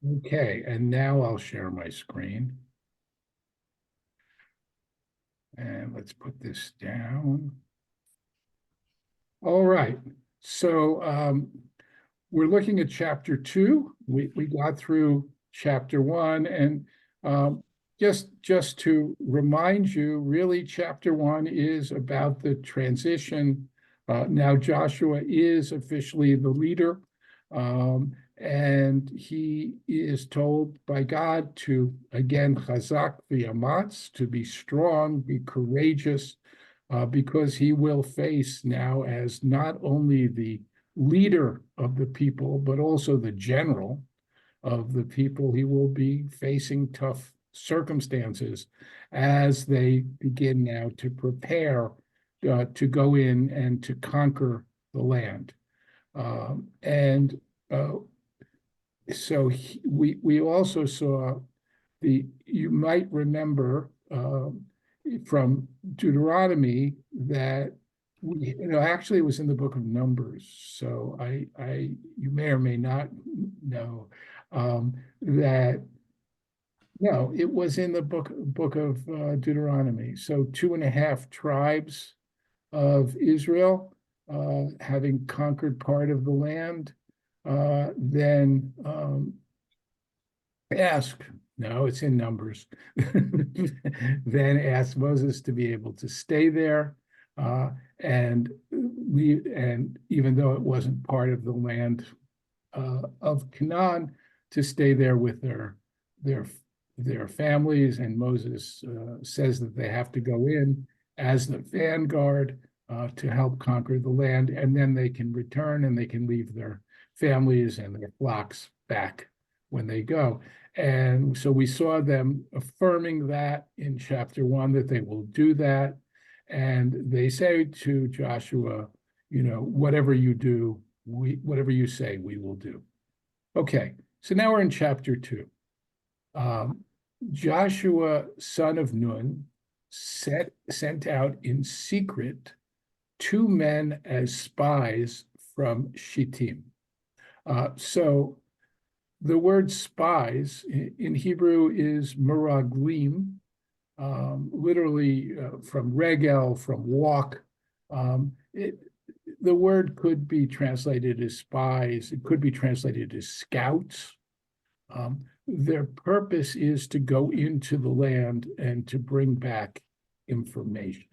Okay, and now I'll share my screen. And let's put this down. All right, so we're looking at chapter 2. We got through chapter 1, and just to remind you, really, chapter 1 is about the transition. Now Joshua is officially the leader. And he is told by God to, again, chazak v'yamatz, to be strong, be courageous, because he will face now as not only the leader of the people, but also the general of the people. He will be facing tough circumstances as they begin now to prepare to go in and to conquer the land. And so we also saw you might remember from Deuteronomy that actually it was in the book of Numbers. So you may or may not know that no, it was in the book of Deuteronomy. So 2.5 tribes of Israel, having conquered part of the land, then no, it's in Numbers, then asked Moses to be able to stay there, and even though it wasn't part of the land of Canaan, to stay there with their families. And Moses says that they have to go in as the vanguard to help conquer the land, and then they can return and they can leave their families and their flocks back when they go. And so we saw them affirming that in chapter 1, that they will do that. And they say to Joshua, whatever you do, whatever you say, we will do. Okay, so now we're in chapter 2. Joshua, son of Nun, sent out in secret 2 men as spies from Shittim. So the word spies in Hebrew is meraglim, literally from regel, from walk. The word could be translated as spies. It could be translated as scouts. Their purpose is to go into the land and to bring back information,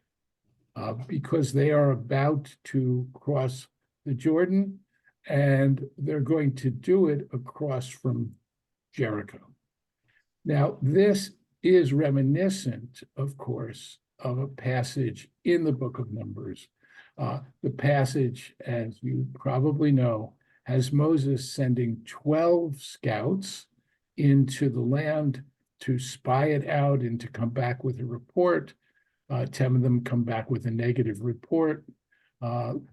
because they are about to cross the Jordan, and they're going to do it across from Jericho. Now, this is reminiscent, of course, of a passage in the book of Numbers. The passage, as you probably know, has Moses sending 12 scouts into the land to spy it out and to come back with a report. 10 of them come back with a negative report.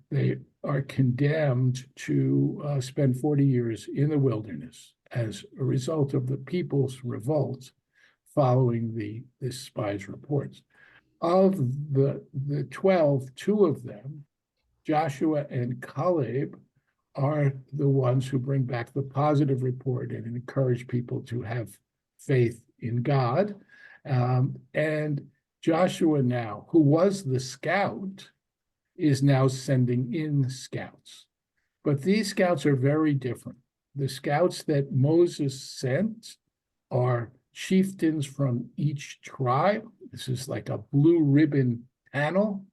They are condemned to spend 40 years in the wilderness as a result of the people's revolts following the spies' reports. Of the 12, 2 of them, Joshua and Caleb, are the ones who bring back the positive report and encourage people to have faith in God. And Joshua now, who was the scout, is now sending in scouts. But these scouts are very different. The scouts that Moses sent are chieftains from each tribe. This is like a blue ribbon panel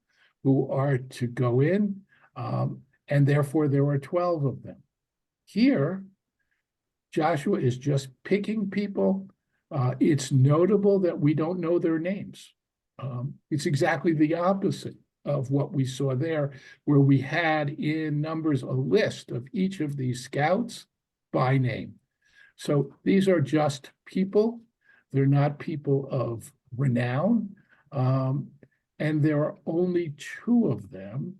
who are to go in, and therefore there are 12 of them. Here, Joshua is just picking people. It's notable that we don't know their names. It's exactly the opposite of what we saw there, where we had in Numbers a list of each of these scouts by name. So these are just people. They're not people of renown. And there are only 2 of them,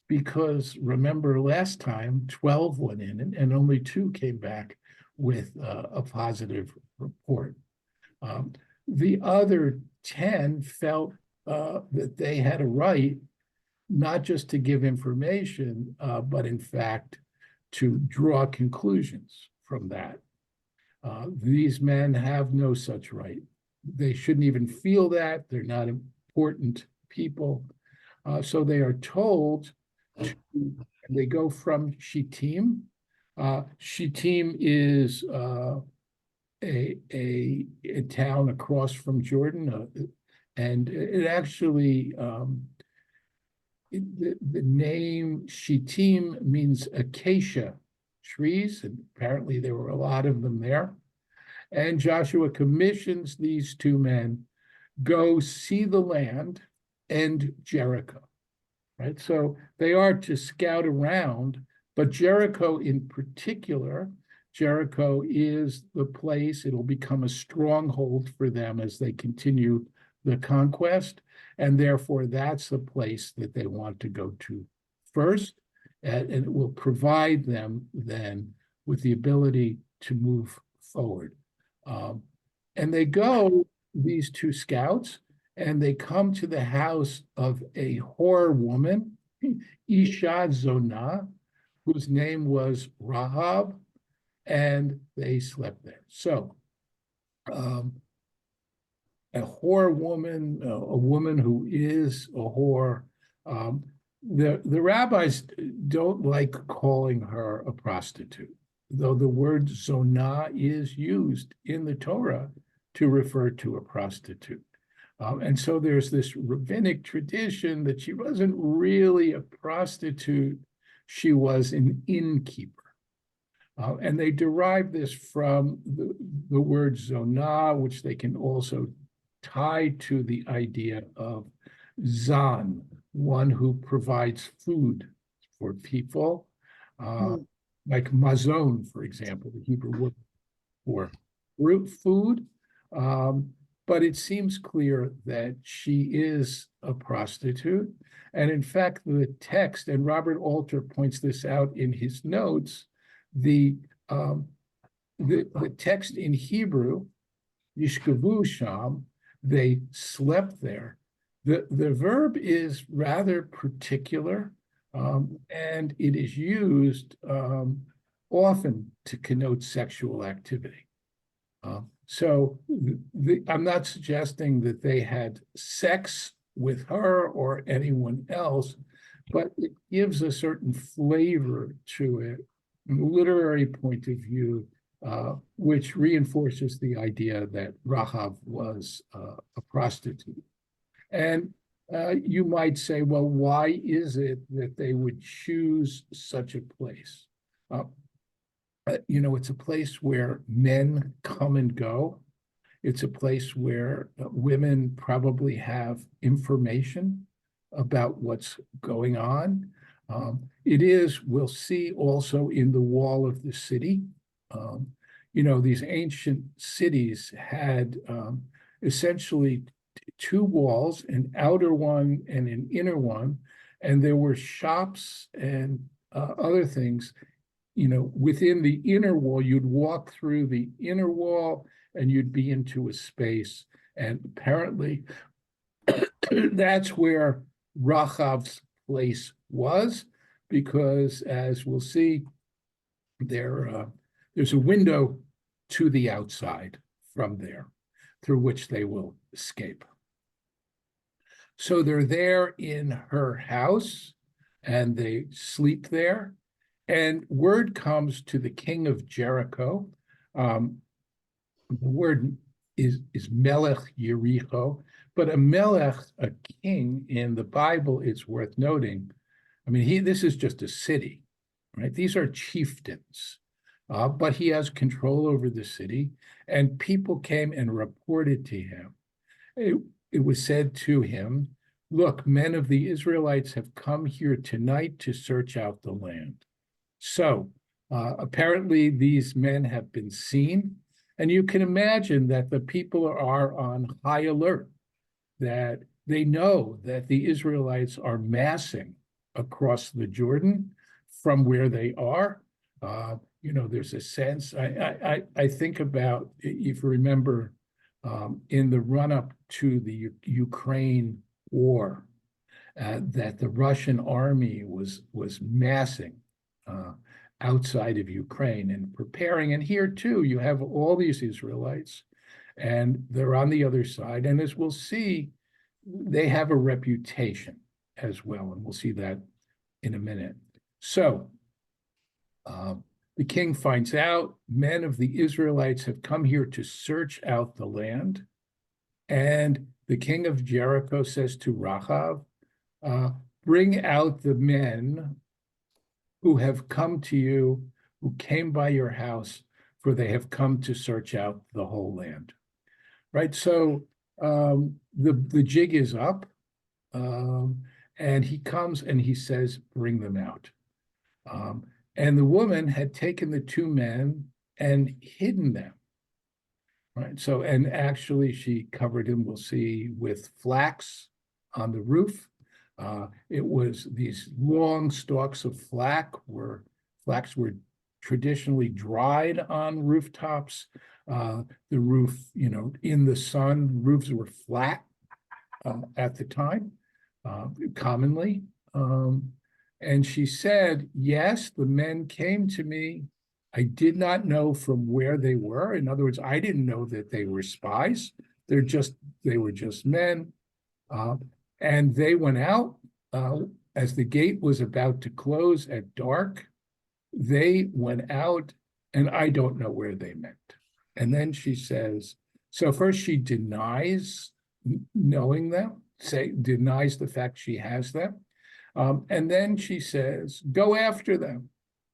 because remember last time 12 went in and only 2 came back with a positive report. The other 10 felt that they had a right not just to give information, but in fact to draw conclusions from that. These men have no such right. They shouldn't even feel that. They're not important people. So they are told to, they go from Shittim. Shittim is a town across from Jordan, and it actually the name Shittim means acacia trees, and apparently there were a lot of them there. And Joshua commissions these two men, go see the land and Jericho, right? So they are to scout around, but Jericho in particular, Jericho is the place, it'll become a stronghold for them as they continue the conquest. And therefore, that's the place that they want to go to first. And it will provide them then with the ability to move forward. And they go, these two scouts, and they come to the house of a whore woman, Isha Zonah, whose name was Rahav, and they slept there. So a whore woman, a woman who is a whore, the rabbis don't like calling her a prostitute, though the word zonah is used in the Torah to refer to a prostitute. And so there's this rabbinic tradition that she wasn't really a prostitute, she was an innkeeper. And they derive this from the word zonah, which they can also tie to the idea of zan, one who provides food for people, like mazon, for example, the Hebrew word for root food. But it seems clear that she is a prostitute. And in fact, the text, and Robert Alter points this out in his notes, the text in Hebrew, yishkavu sham, they slept there. The verb is rather particular, and it is used often to connote sexual activity. So I'm not suggesting that they had sex with her or anyone else, but it gives a certain flavor to it, from a literary point of view, which reinforces the idea that Rahav was a prostitute. And you might say, well, why is it that they would choose such a place? It's a place where men come and go. It's a place where women probably have information about what's going on. It is, we'll see also in the wall of the city. These ancient cities had essentially two walls, an outer one and an inner one, and there were shops and other things. Within the inner wall, you'd walk through the inner wall and you'd be into a space. And apparently that's where Rahav's place was, because as we'll see, there's a window to the outside from there through which they will escape. So they're there in her house and they sleep there. And word comes to the king of Jericho. The word is melech Yericho, but a melech, a king in the Bible, it's worth noting. I mean, this is just a city, right? These are chieftains, but he has control over the city, and people came and reported to him. It was said to him, look, men of the Israelites have come here tonight to search out the land. So apparently these men have been seen, and you can imagine that the people are on high alert, that they know that the Israelites are massing across the Jordan from where they are. There's a sense, I think about, if you remember, in the run-up to the Ukraine war, that the Russian army was massing. outside of Ukraine and preparing. And here too, you have all these Israelites, and they're on the other side. And as we'll see, they have a reputation as well, and we'll see that in a minute. So the king finds out men of the Israelites have come here to search out the land. And the king of Jericho says to Rahav, bring out the men who have come to you, who came by your house, for they have come to search out the whole land. Right? So the jig is up, and he comes and he says, bring them out. And the woman had taken the two men and hidden them. Right. So, and actually she covered him, we'll see, with flax on the roof. It was these long stalks of flax were traditionally dried on rooftops. The roof, in the sun, roofs were flat at the time, commonly. And she said, yes, the men came to me. I did not know from where they were. In other words, I didn't know that they were spies. They were just men. And they went out as the gate was about to close at dark. They went out, and I don't know where they went. And then she says, so first she denies knowing them, denies the fact she has them. And then she says, go after them.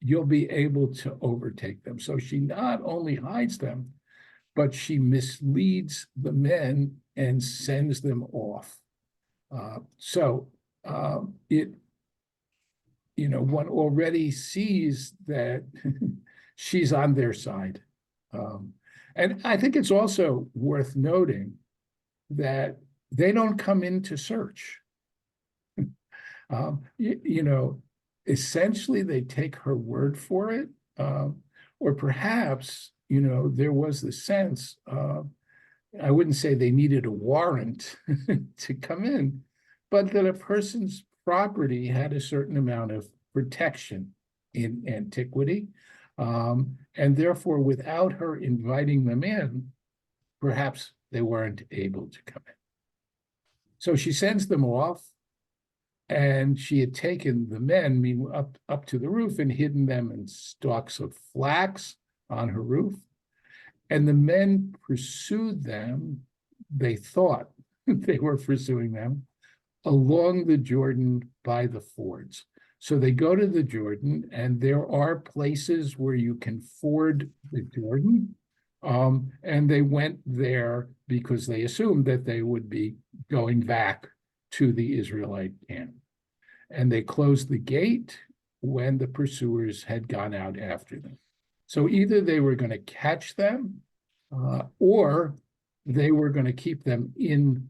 You'll be able to overtake them. So she not only hides them, but she misleads the men and sends them off. One already sees that she's on their side. And I think it's also worth noting that they don't come in to search. Essentially, they take her word for it, or perhaps, there was the sense, I wouldn't say they needed a warrant to come in, but that a person's property had a certain amount of protection in antiquity, and therefore, without her inviting them in, perhaps they weren't able to come in. So she sends them off. And she had taken the men up to the roof and hidden them in stalks of flax on her roof. And the men pursued them. They thought they were pursuing them along the Jordan by the fords. So they go to the Jordan, and there are places where you can ford the Jordan. And they went there because they assumed that they would be going back to the Israelite camp. And they closed the gate when the pursuers had gone out after them. So either they were going to catch them, or they were going to keep them within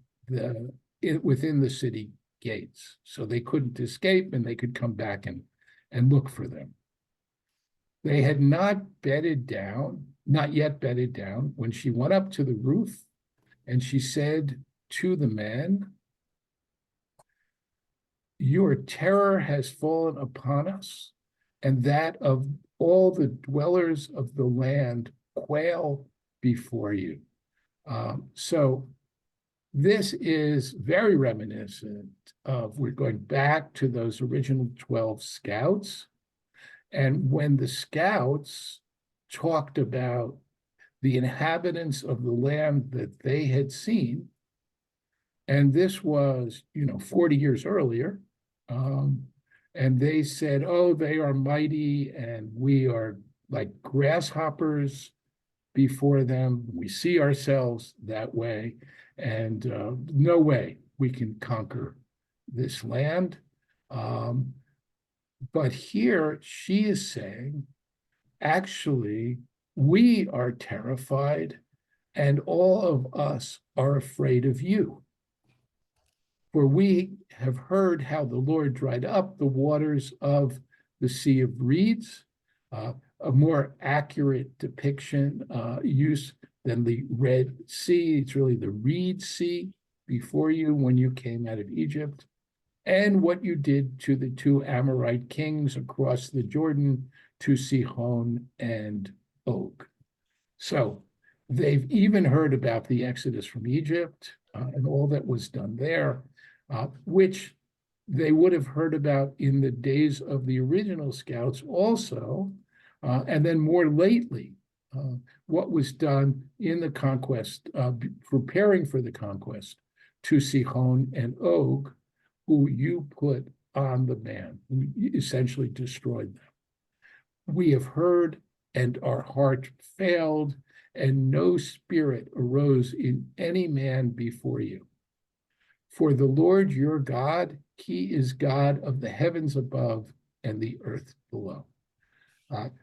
the city gates. So they couldn't escape, and they could come back and look for them. They had not yet bedded down, when she went up to the roof, and she said to the men, your terror has fallen upon us, and that of all the dwellers of the land quail before you. So this is very reminiscent of, we're going back to those original 12 scouts. And when the scouts talked about the inhabitants of the land that they had seen, and this was, 40 years earlier, and they said, oh, they are mighty, and we are like grasshoppers before them. We see ourselves that way, and no way we can conquer this land. But here she is saying, actually, we are terrified, and all of us are afraid of you. For we have heard how the Lord dried up the waters of the Sea of Reeds, a more accurate depiction, use than the Red Sea. It's really the Reed Sea before you when you came out of Egypt, and what you did to the two Amorite kings across the Jordan to Sihon and Og. So they've even heard about the Exodus from Egypt and all that was done there, which they would have heard about in the days of the original scouts also, and then more lately, what was done in the conquest, preparing for the conquest to Sihon and Og, who you put on the man, who essentially destroyed them. We have heard, and our heart failed, and no spirit arose in any man before you. For the Lord your God, he is God of the heavens above and the earth below.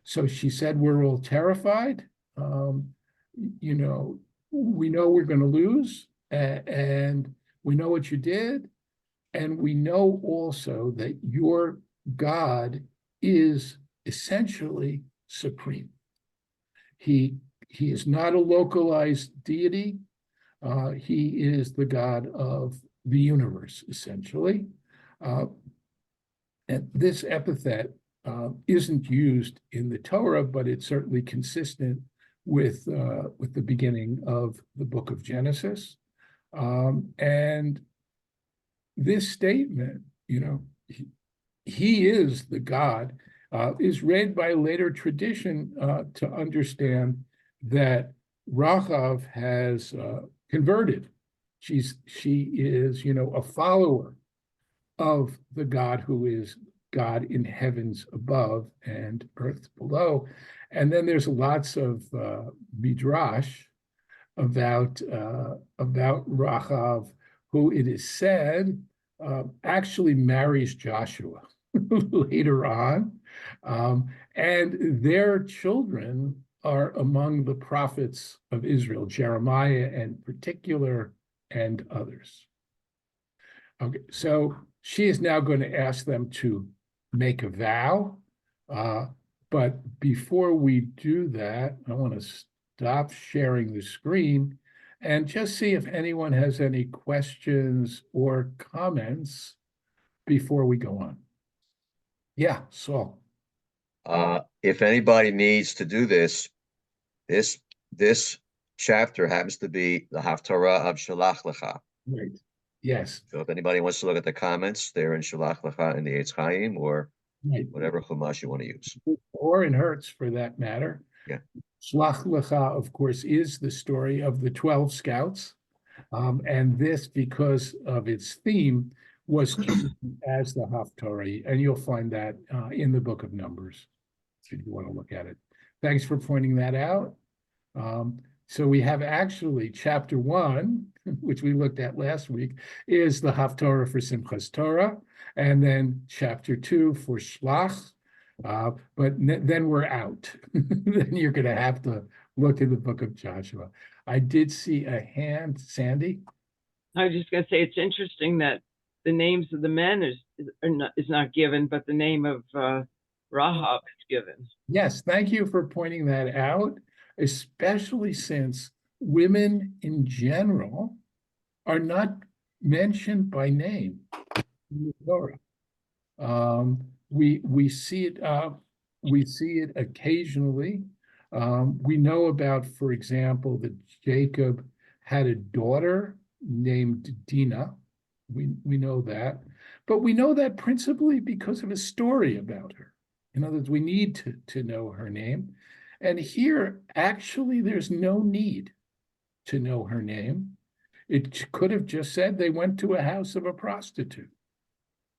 So she said, we're all terrified. We know we're going to lose, and we know what you did. And we know also that your God is essentially supreme. He is not a localized deity. He is the God of the universe, essentially. And this epithet isn't used in the Torah, but it's certainly consistent with the beginning of the book of Genesis. And this statement, he is the God, is read by later tradition to understand that Rahav has converted. She is, a follower of the God who is God in heavens above and earth below. And then there's lots of midrash about Rahav, who it is said actually marries Joshua later on. And their children are among the prophets of Israel, Jeremiah in particular, and others. Okay, so she is now going to ask them to make a vow. But before we do that, I want to stop sharing the screen and just see if anyone has any questions or comments before we go on. Yeah, Saul. If anybody needs to do this chapter happens to be the Haftarah of Shalach Lecha. Right. Yes. So if anybody wants to look at the comments, they're in Shalach Lecha in the Eitz Chaim or whatever chumash you want to use. Or in Hertz, for that matter. Yeah. Shalach Lecha, of course, is the story of the 12 scouts. And this, because of its theme, was chosen as the Haftarah. And you'll find that in the book of Numbers, if you want to look at it. Thanks for pointing that out. So we have actually chapter 1, which we looked at last week, is the Haftarah for Simchas Torah, and then chapter 2 for Shlach. But then we're out. Then you're going to have to look in the book of Joshua. I did see a hand, Sandy. I was just going to say it's interesting that the names of the men is not given, but the name of Rahav is given. Yes, thank you for pointing that out, especially since women in general are not mentioned by name in the Torah. We see it occasionally. We know about, for example, that Jacob had a daughter named Dinah. We know that, but we know that principally because of a story about her. In other words, we need to know her name. And here, actually, there's no need to know her name. It could have just said they went to a house of a prostitute,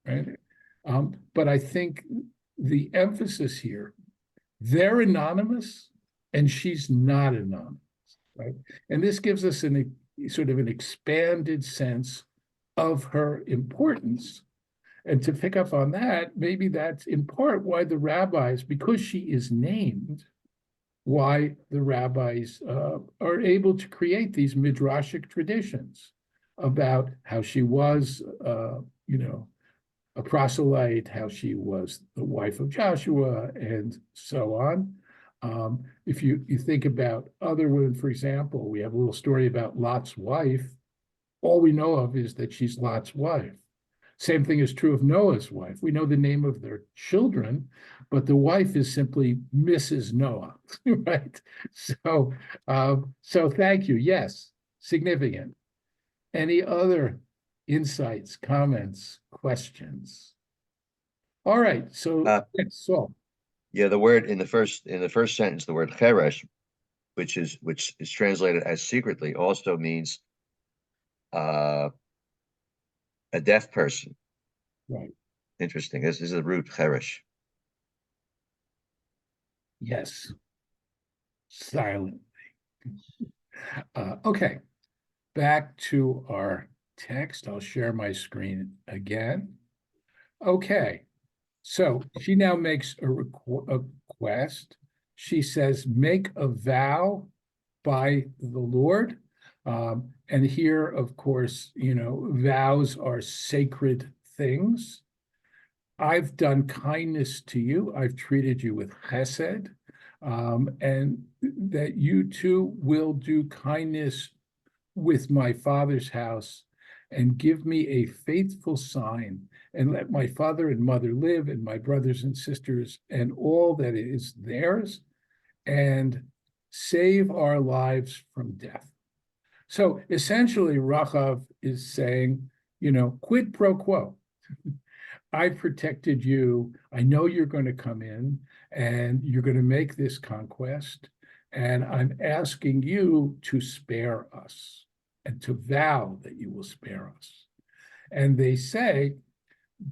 right? But I think the emphasis here, they're anonymous and she's not anonymous, right? And this gives us sort of an expanded sense of her importance. And to pick up on that, maybe that's in part why the rabbis, because she is named, why the rabbis are able to create these midrashic traditions about how she was, a proselyte, how she was the wife of Joshua, and so on. If you think about other women, for example, we have a little story about Lot's wife. All we know of is that she's Lot's wife. Same thing is true of Noah's wife. We know the name of their children, but the wife is simply Mrs. Noah, right? So, so thank you. Yes, significant. Any other insights, comments, questions? All right, so yes, Saul. Yeah, the word in the first sentence, the word cheresh, which is translated as secretly, also means a deaf person. Right. Interesting. This is the root cheresh. Yes. Silently. Okay, back to our text. I'll share my screen again. Okay, so she now makes a request. She says, make a vow by the Lord. And here, of course, vows are sacred things. I've done kindness to you. I've treated you with chesed, and that you too will do kindness with my father's house and give me a faithful sign, and let my father and mother live, and my brothers and sisters, and all that is theirs, and save our lives from death. So essentially, Rahav is saying, quid pro quo. I protected you. I know you're going to come in and you're going to make this conquest. And I'm asking you to spare us and to vow that you will spare us. And they say,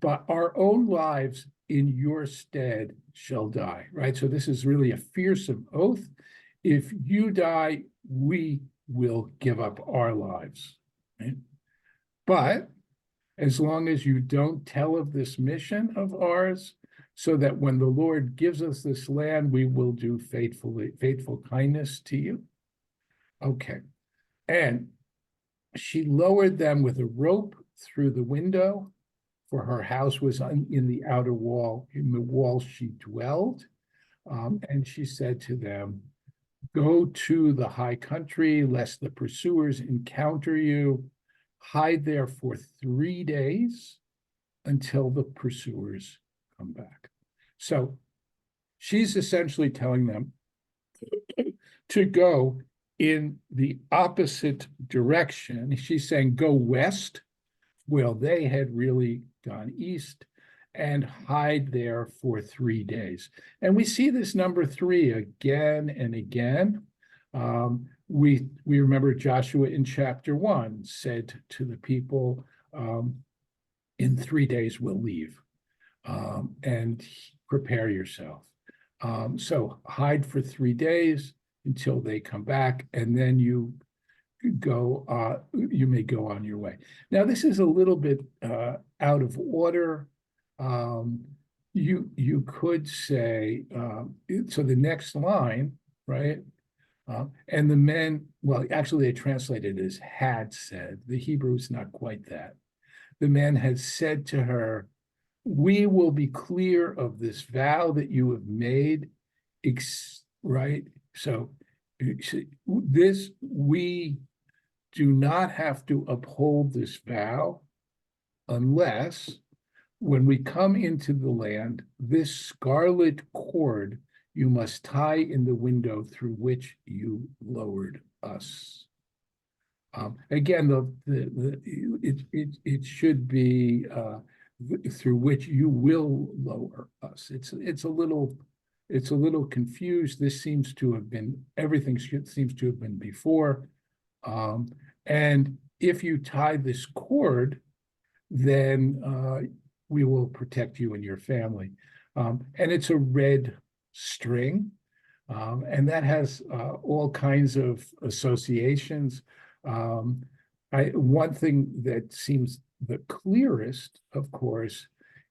but our own lives in your stead shall die, right? So this is really a fearsome oath. If you die, we will give up our lives, right? But as long as you don't tell of this mission of ours, so that when the Lord gives us this land, we will do faithful kindness to you. Okay. And she lowered them with a rope through the window, for her house was in the outer wall, in the wall she dwelled. And she said to them, go to the high country, lest the pursuers encounter you. Hide there for 3 days until the pursuers come back. So she's essentially telling them to go in the opposite direction. She's saying, go west. Well, they had really gone east, and hide there for 3 days. And we see this number 3 again and again. We remember Joshua in chapter 1 said to the people, in 3 days we'll leave, and prepare yourself. So hide for 3 days until they come back, and then you may go on your way. Now, this is a little bit out of order. You could say, so the next line, right? And the men, well, actually they translated it as had said. The Hebrew is not quite that. The men had said to her, we will be clear of this vow that you have made, right? So this, we do not have to uphold this vow unless when we come into the land, this scarlet cord you must tie in the window through which you lowered us. Again, it should be through which you will lower us. It's a little confused. This seems to have been, everything seems to have been before. And if you tie this cord, then we will protect you and your family. And it's a red string, and that has all kinds of associations. One thing that seems the clearest, of course,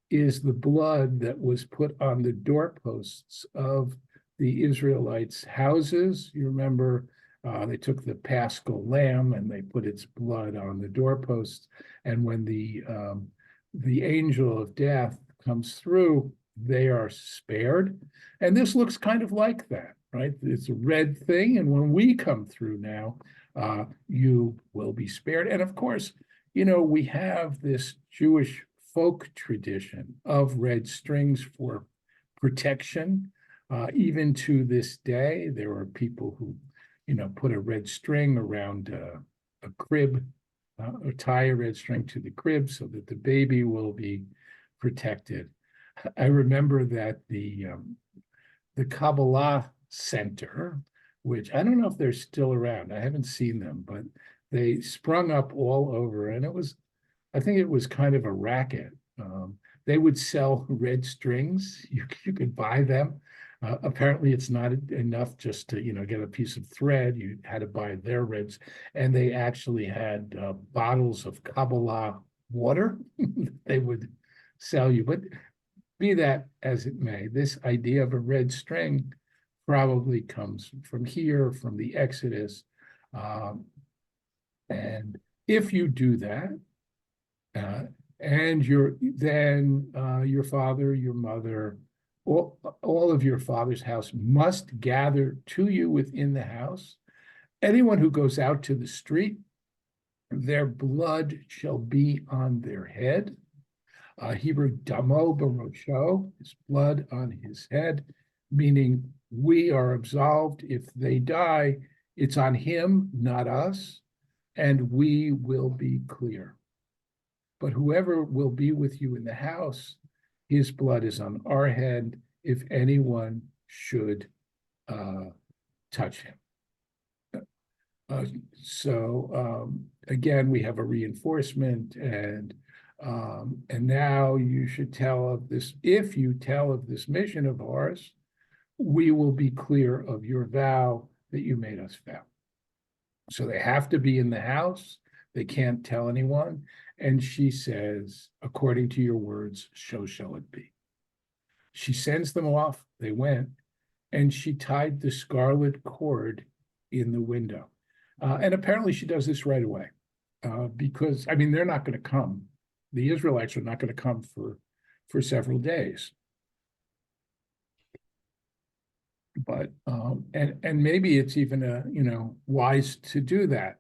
is the blood that was put on the doorposts of the Israelites' houses. You remember they took the Paschal lamb and they put its blood on the doorposts. And when the angel of death comes through, they are spared. And this looks kind of like that, right? It's a red thing. And when we come through now, you will be spared. And of course, we have this Jewish folk tradition of red strings for protection. Even to this day, there are people who, put a red string around a crib, or tie a red string to the crib so that the baby will be protected. I remember that the Kabbalah Center, which I don't know if they're still around. I haven't seen them, but they sprung up all over, and I think it was kind of a racket. They would sell red strings. You could buy them. Apparently, it's not enough just to get a piece of thread. You had to buy their reds, and they actually had bottles of Kabbalah water they would sell you. But be that as it may, this idea of a red string probably comes from here, from the Exodus. And if you do that, and your father, your mother, all of your father's house must gather to you within the house. Anyone who goes out to the street, their blood shall be on their head. Hebrew damo barosho, his blood on his head, meaning we are absolved. If they die, it's on him, not us, and we will be clear. But whoever will be with you in the house, his blood is on our head if anyone should touch him. Again, we have a reinforcement, and now you should tell of this. If you tell of this mission of ours, we will be clear of your vow that you made us vow. So they have to be in the house. They can't tell anyone. And she says, according to your words, so shall it be. She sends them off. They went, and she tied the scarlet cord in the window. And apparently she does this right away, because, they're not going to come. The Israelites are not going to come for several days. But and maybe it's even wise to do that,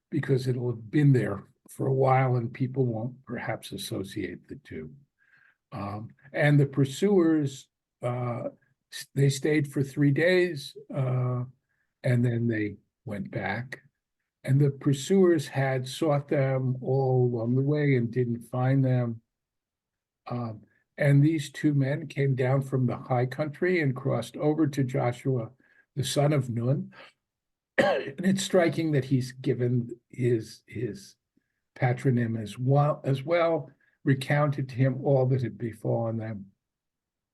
because it'll have been there for a while and people won't perhaps associate the two. And the pursuers, they stayed for 3 days, and then they went back. And the pursuers had sought them all along the way and didn't find them. And these two men came down from the high country and crossed over to Joshua, the son of Nun. And it's striking that he's given his patronym as well, recounted to him all that had befallen them.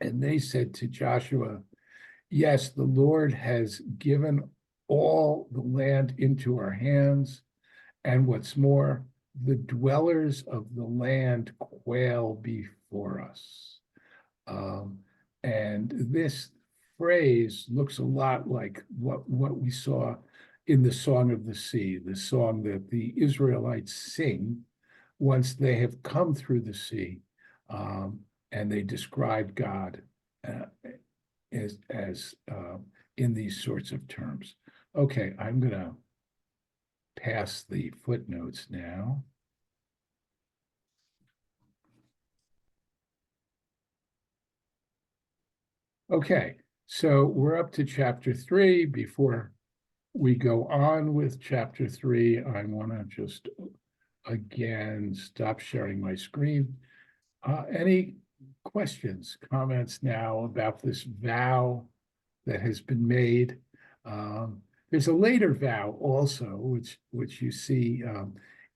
And they said to Joshua, yes, the Lord has given all the land into our hands. And what's more, the dwellers of the land quail before us. And this phrase looks a lot like what we saw in the Song of the Sea, the song that the Israelites sing once they have come through the sea, and they describe God as in these sorts of terms. Okay, I'm going to pass the footnotes now. Okay, so we're up to chapter 3. Before we go on with chapter 3, I want to just again stop sharing my screen. Any questions, comments now about this vow that has been made? There's a later vow also, which you see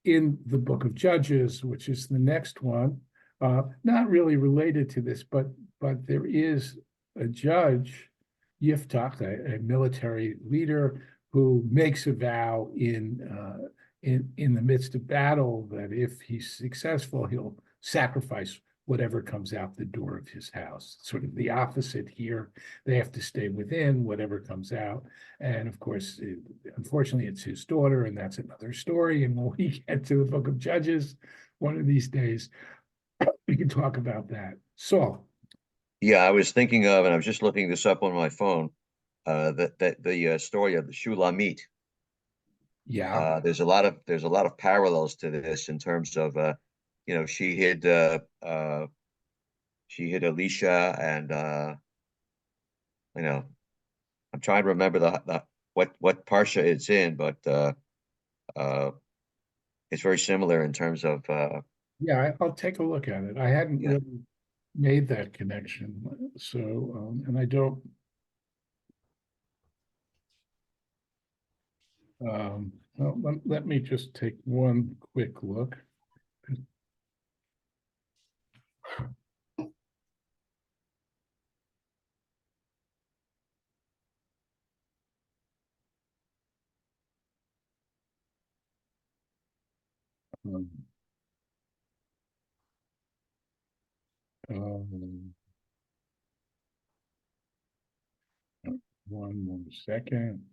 in the book of Judges, which is the next one. Not really related to this, but there is a judge, Yiftach, a military leader, who makes a vow in the midst of battle that if he's successful, he'll sacrifice whatever comes out the door of his house. Sort of the opposite here. They have to stay within whatever comes out. And of course, unfortunately, it's his daughter, and that's another story. And when we get to the book of Judges, one of these days, we can talk about that. Saul. Yeah, I was thinking of, and I was just looking this up on my phone, that the story of the Shulamit. Yeah. There's a lot of parallels to this in terms of she hid Elisha, and I'm trying to remember the what parsha it's in, but it's very similar in terms of Yeah, I'll take a look at it. I hadn't Yeah. really made that connection, so, and I don't. Well, let me just take one quick look. Um, um, One more second.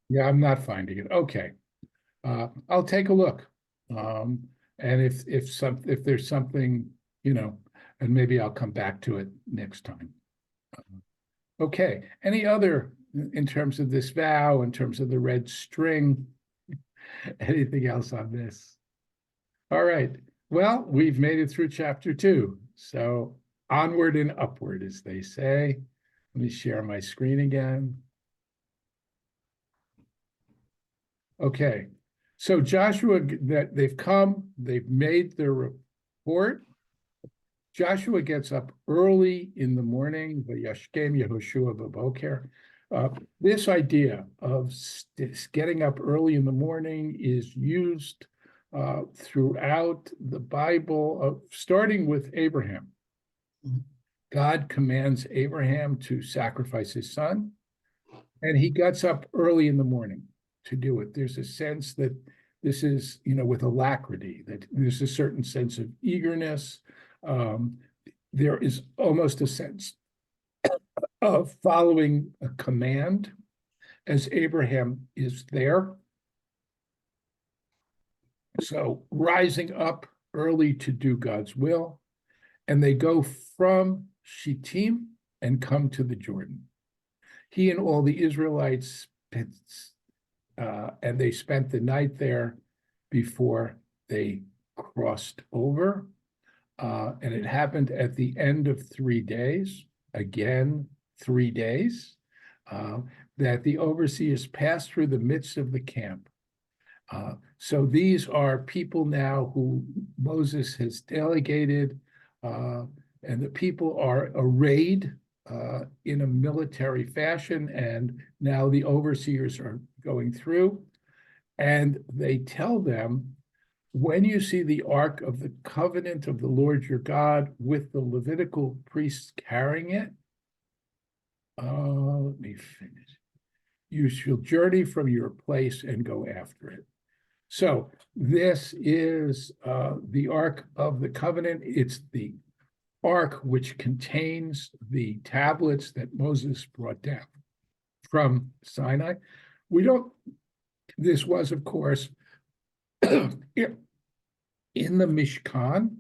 Yeah, I'm not finding it. Okay. I'll take a look. And if there's something, and maybe I'll come back to it next time. Okay, any other, in terms of this vow, in terms of the red string, anything else on this? All right, well, we've made it through chapter 2, so onward and upward, as they say. Let me share my screen again. Okay, so Joshua, that they've made their report. Joshua gets up early in the morning, Vayashkem Yehoshua b'boker. This idea of getting up early in the morning is used throughout the Bible, starting with Abraham. God commands Abraham to sacrifice his son, and he gets up early in the morning to do it. There's a sense that this is, with alacrity, that there's a certain sense of eagerness. There is almost a sense of following a command, as Abraham is there. So rising up early to do God's will, and they go from Shittim and come to the Jordan. He and all the Israelites, and they spent the night there before they crossed over. And it happened at the end of 3 days, again, 3 days, that the overseers passed through the midst of the camp. So these are people now who Moses has delegated, and the people are arrayed in a military fashion, and now the overseers are going through, and they tell them, when you see the Ark of the Covenant of the Lord your God with the Levitical priests carrying it, let me finish. You shall journey from your place and go after it. So this is the Ark of the Covenant. It's the Ark which contains the tablets that Moses brought down from Sinai. This was, of course, in the Mishkan,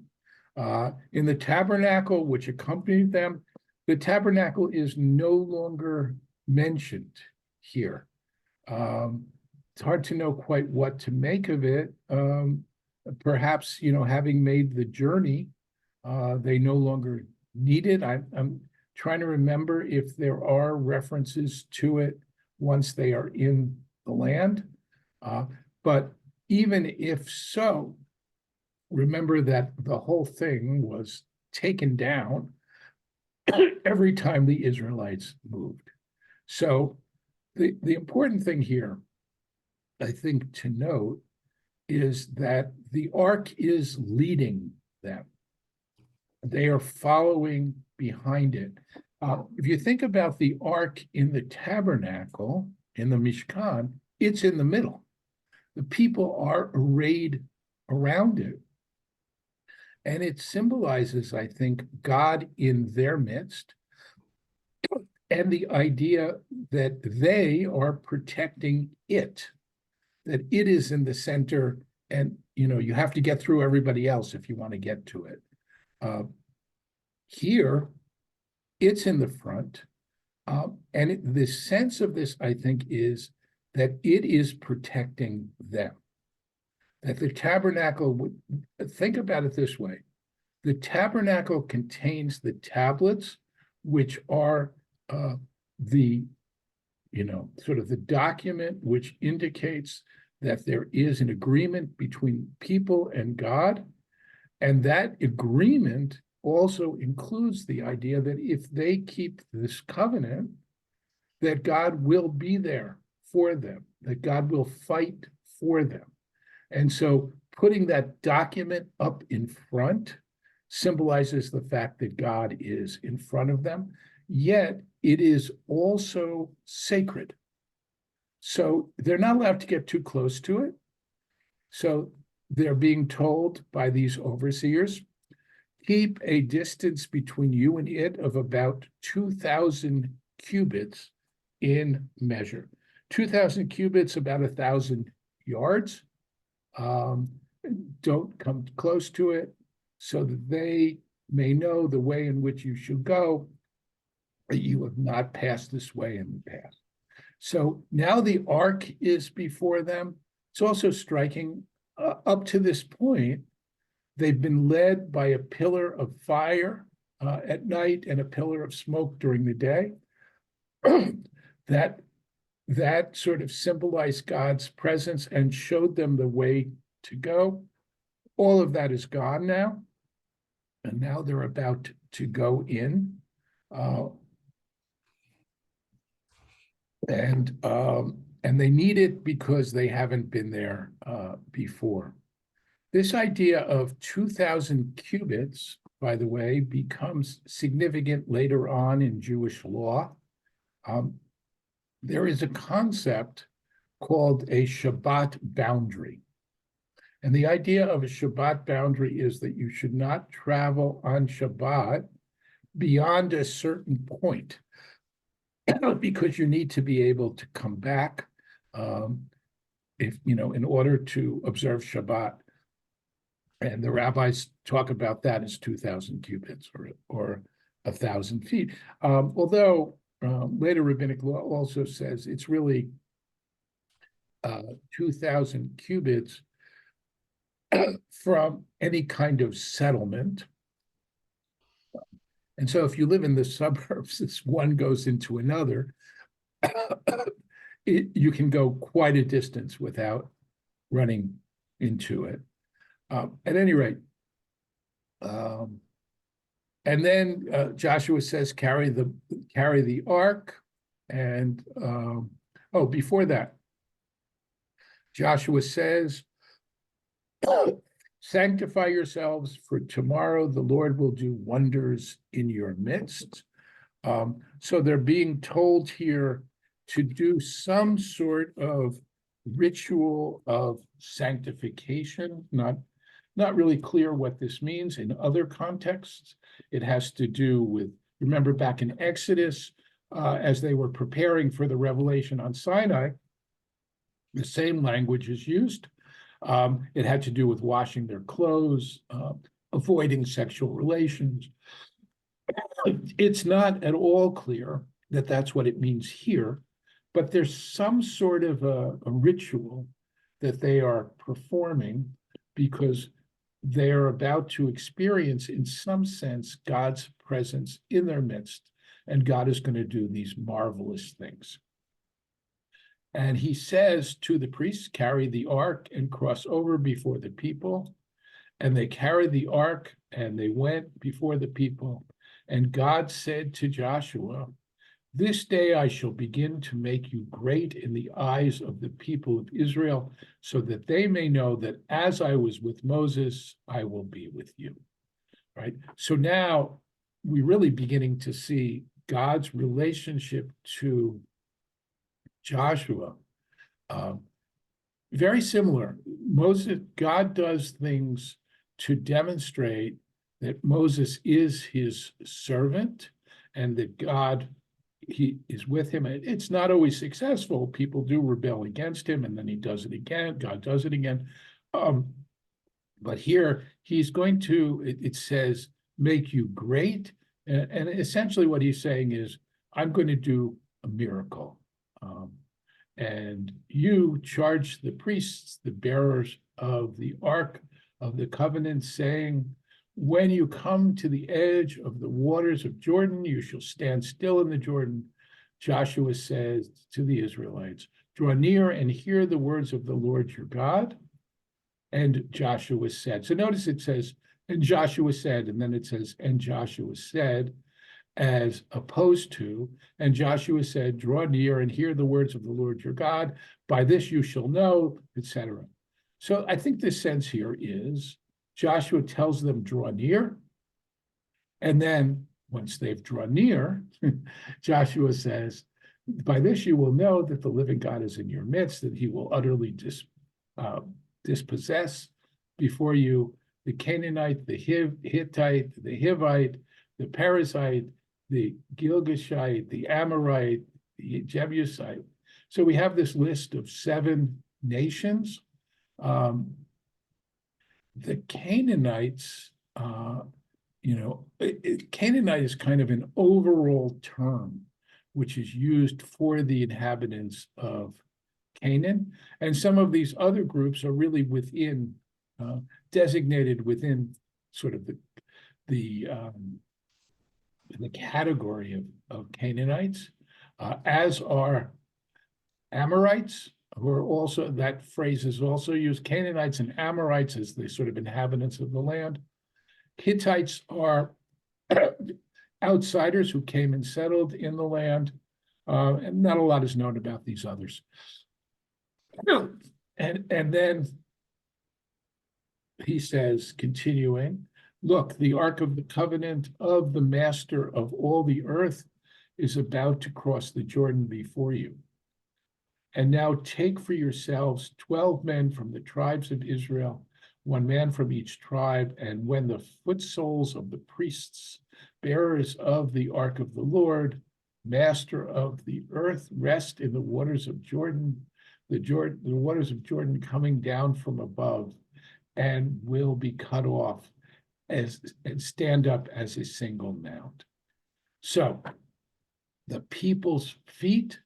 in the tabernacle which accompanied them. The tabernacle is no longer mentioned here. It's hard to know quite what to make of it. Perhaps, having made the journey, they no longer need it. I'm trying to remember if there are references to it once they are in the land. But even if so, remember that the whole thing was taken down every time the Israelites moved. So the important thing here, I think, to note is that the ark is leading them. They are following behind it. If you think about the ark in the tabernacle, in the Mishkan, it's in the middle. The people are arrayed around it. And it symbolizes, I think, God in their midst, and the idea that they are protecting it, that it is in the center and, you know, you have to get through everybody else if you want to get to it. Here, it's in the front. The sense of this, I think, is that it is protecting them. That the tabernacle, think about it this way. The tabernacle contains the tablets, which are the, you know, sort of the document which indicates that there is an agreement between people and God. And that agreement also includes the idea that if they keep this covenant, that God will be there for them, that God will fight for them. And so putting that document up in front symbolizes the fact that God is in front of them, yet it is also sacred. So they're not allowed to get too close to it. So they're being told by these overseers, keep a distance between you and it of about 2,000 cubits in measure. 2,000 cubits, about 1,000 yards. Don't come close to it so that they may know the way in which you should go, that you have not passed this way in the past. So now the ark is before them. It's also striking, up to this point, they've been led by a pillar of fire at night and a pillar of smoke during the day. that sort of symbolized God's presence and showed them the way to go. All of that is gone now. And now they're about to go in. And they need it because they haven't been there before. This idea of 2,000 cubits, by the way, becomes significant later on in Jewish law. There is a concept called a Shabbat boundary. And the idea of a Shabbat boundary is that you should not travel on Shabbat beyond a certain point, because you need to be able to come back if, you know, in order to observe Shabbat. And the rabbis talk about that as 2,000 cubits or 1,000 feet. Although later rabbinic law also says it's really 2,000 cubits from any kind of settlement. And so if you live in the suburbs, as one goes into another, you can go quite a distance without running into it. At any rate, and then Joshua says, carry the ark. And before that, Joshua says, sanctify yourselves, for tomorrow the Lord will do wonders in your midst. So they're being told here to do some sort of ritual of sanctification. Not really clear what this means in other contexts. It has to do with, remember back in Exodus, as they were preparing for the revelation on Sinai, the same language is used. It had to do with washing their clothes, avoiding sexual relations. It's not at all clear that that's what it means here, but there's some sort of a ritual that they are performing because they are about to experience, in some sense, God's presence in their midst, and God is going to do these marvelous things. And he says to the priests, carry the ark and cross over before the people. And they carried the ark and they went before the people. And God said to Joshua, this day I shall begin to make you great in the eyes of the people of Israel, so that they may know that as I was with Moses, I will be with you. Right? So now we're really beginning to see God's relationship to Joshua. Very similar. God does things to demonstrate that Moses is his servant and that he is with him. It's not always successful. People do rebel against him, and then he does it again. God does it again. But here he's going to, it says, make you great. And essentially what he's saying is, I'm going to do a miracle. And you charge the priests, the bearers of the Ark of the Covenant, saying, when you come to the edge of the waters of Jordan, you shall stand still in the Jordan. Joshua says to the Israelites, draw near and hear the words of the Lord your God. And Joshua said, so notice it says, and Joshua said, and then it says, and Joshua said, as opposed to, and Joshua said, draw near and hear the words of the Lord your God. By this you shall know, etc. So I think the sense here is Joshua tells them, draw near. And then once they've drawn near, Joshua says, by this you will know that the living God is in your midst, that he will utterly dispossess before you the Canaanite, the Hittite, the Hivite, the Perizzite, the Gilgashite, the Amorite, the Jebusite. So we have this list of 7 nations. The Canaanites, Canaanite is kind of an overall term which is used for the inhabitants of Canaan. And some of these other groups are really within, designated within sort of the category of Canaanites, as are Amorites, who are also, that phrase is also used, Canaanites and Amorites as the sort of inhabitants of the land. Hittites are outsiders who came and settled in the land, and not a lot is known about these others. And then he says, continuing, look, the Ark of the Covenant of the Master of all the earth is about to cross the Jordan before you. And now take for yourselves 12 men from the tribes of Israel, 1 man from each tribe, and when the foot soles of the priests, bearers of the Ark of the Lord, Master of the earth, rest in the waters of Jordan, the waters of Jordan coming down from above, and will be cut off and stand up as a single mount. So the people's feet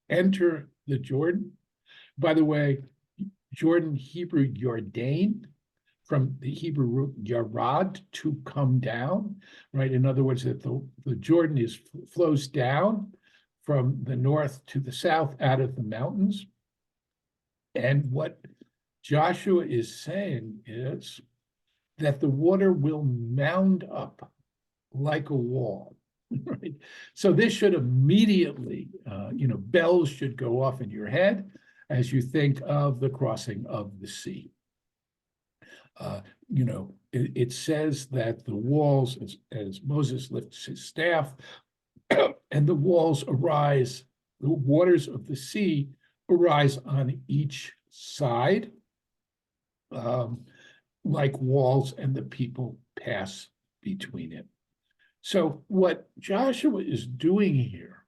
enter the Jordan. By the way, Jordan, Hebrew Yordain, from the Hebrew root yarad, to come down, right? In other words, that the Jordan flows down from the north to the south out of the mountains. And what Joshua is saying is that the water will mound up like a wall. Right. So this should immediately, bells should go off in your head as you think of the crossing of the sea. It says that the walls, as Moses lifts his staff, and the walls arise, the waters of the sea arise on each side, like walls, and the people pass between it. So what Joshua is doing here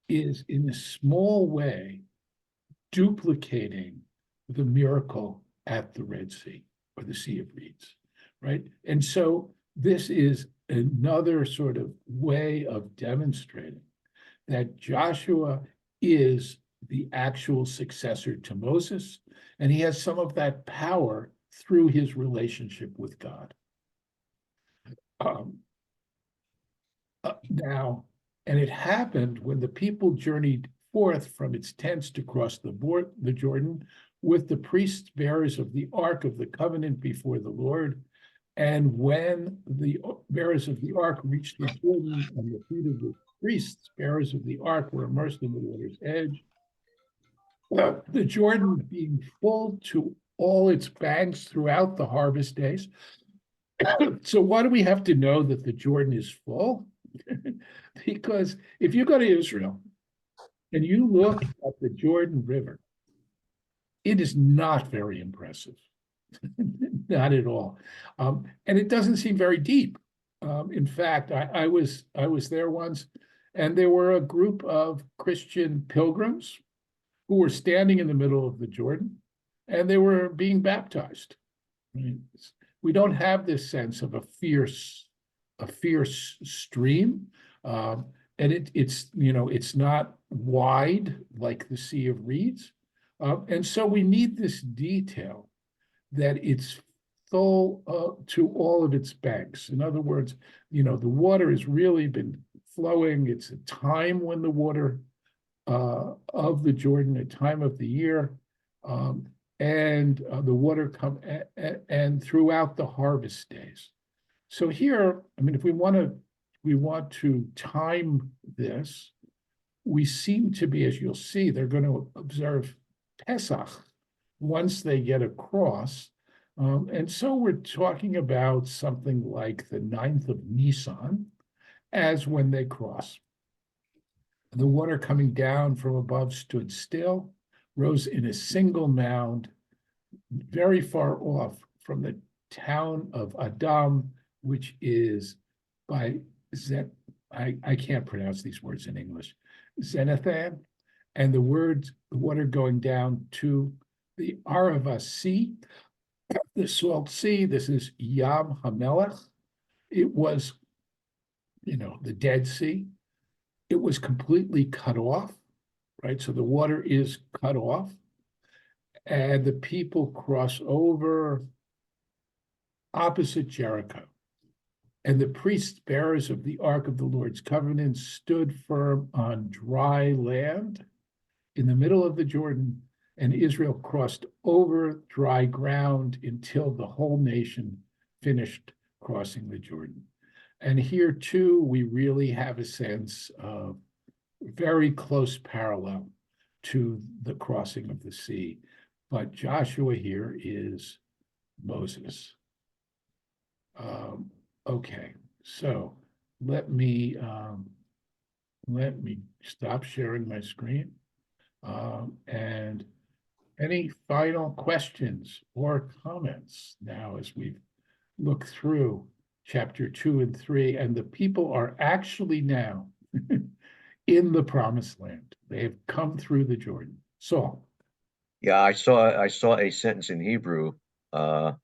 is, in a small way, duplicating the miracle at the Red Sea, or the Sea of Reeds, right? And so this is another sort of way of demonstrating that Joshua is the actual successor to Moses, and he has some of that power through his relationship with God. Now, and it happened when the people journeyed forth from its tents to cross the Jordan, with the priests bearers of the Ark of the Covenant before the Lord. And when the bearers of the Ark reached the Jordan, and the feet of the priests bearers of the Ark were immersed in the water's edge, the Jordan being full to all its banks throughout the harvest days. So why do we have to know that the Jordan is full? Because if you go to Israel and you look at the Jordan River, it is not very impressive, not at all. And it doesn't seem very deep. In fact, I was there once, and there were a group of Christian pilgrims who were standing in the middle of the Jordan, and they were being baptized. I mean, we don't have this sense of a fierce stream. And it's, you know, it's not wide like the Sea of Reeds. And so we need this detail that it's full to all of its banks. In other words, you know, the water has really been flowing. It's a time when the water of the Jordan, a time of the year, and the water come and throughout the harvest days. So here, I mean, if we want to time this, we seem to be, as you'll see, they're going to observe Pesach once they get across. And so we're talking about something like the 9th of Nisan as when they cross. The water coming down from above stood still, rose in a single mound, very far off from the town of Adam, which is by I can't pronounce these words in English, Zenathan, and the water going down to the Arava Sea, the Salt Sea. This is Yam HaMelech. It was, you know, the Dead Sea. It was completely cut off, right? So the water is cut off, and the people cross over opposite Jericho. And the priests bearers of the Ark of the Lord's covenant stood firm on dry land in the middle of the Jordan, and Israel crossed over dry ground until the whole nation finished crossing the Jordan. And here too, we really have a sense of very close parallel to the crossing of the sea. But Joshua here is Moses. Okay, so let me stop sharing my screen. And any final questions or comments now as we look through chapter 2 and 3, and the people are actually now in the promised land. They have come through the Jordan. Saul. Yeah, I saw a sentence in Hebrew. The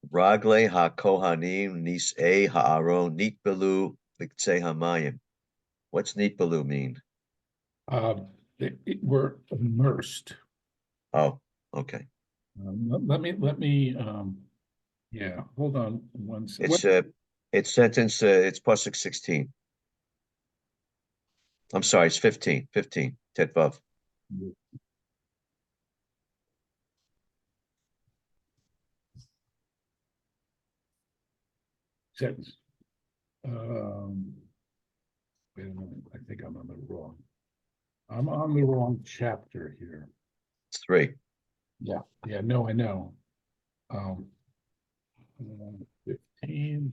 Ragle HaKohanim Nis'e Ha'aron Nitbelu L'Ktzei Hamayim. What's Nitbelu mean? We're immersed. Oh, okay. Let me yeah, hold on one second. It's sentence, it's pasuk 16. I'm sorry, it's 15, Tetvav. Sentence. Wait a minute, I think I'm on the wrong chapter here. It's 3. Yeah, no, I know. 15.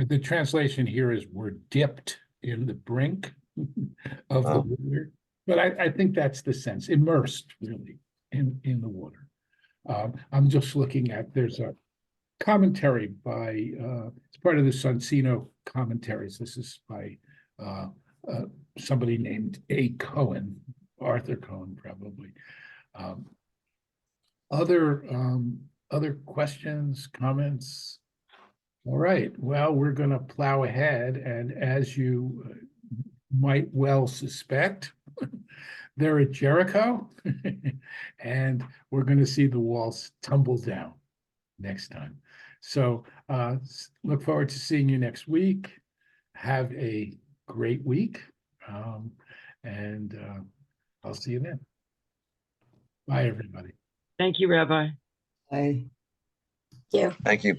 The translation here is we're dipped in the brink of the water. But I think that's the sense, immersed really in the water. I'm just looking at, there's a commentary by, it's part of the Sonsino commentaries. This is by somebody named A. Cohen, Arthur Cohen, probably. Other questions, comments? All right, well, we're going to plow ahead, and as you might well suspect, they're at Jericho, and we're going to see the walls tumble down next time. So look forward to seeing you next week. Have a great week, and I'll see you then. Bye, everybody. Thank you, Rabbi. Bye. Thank you.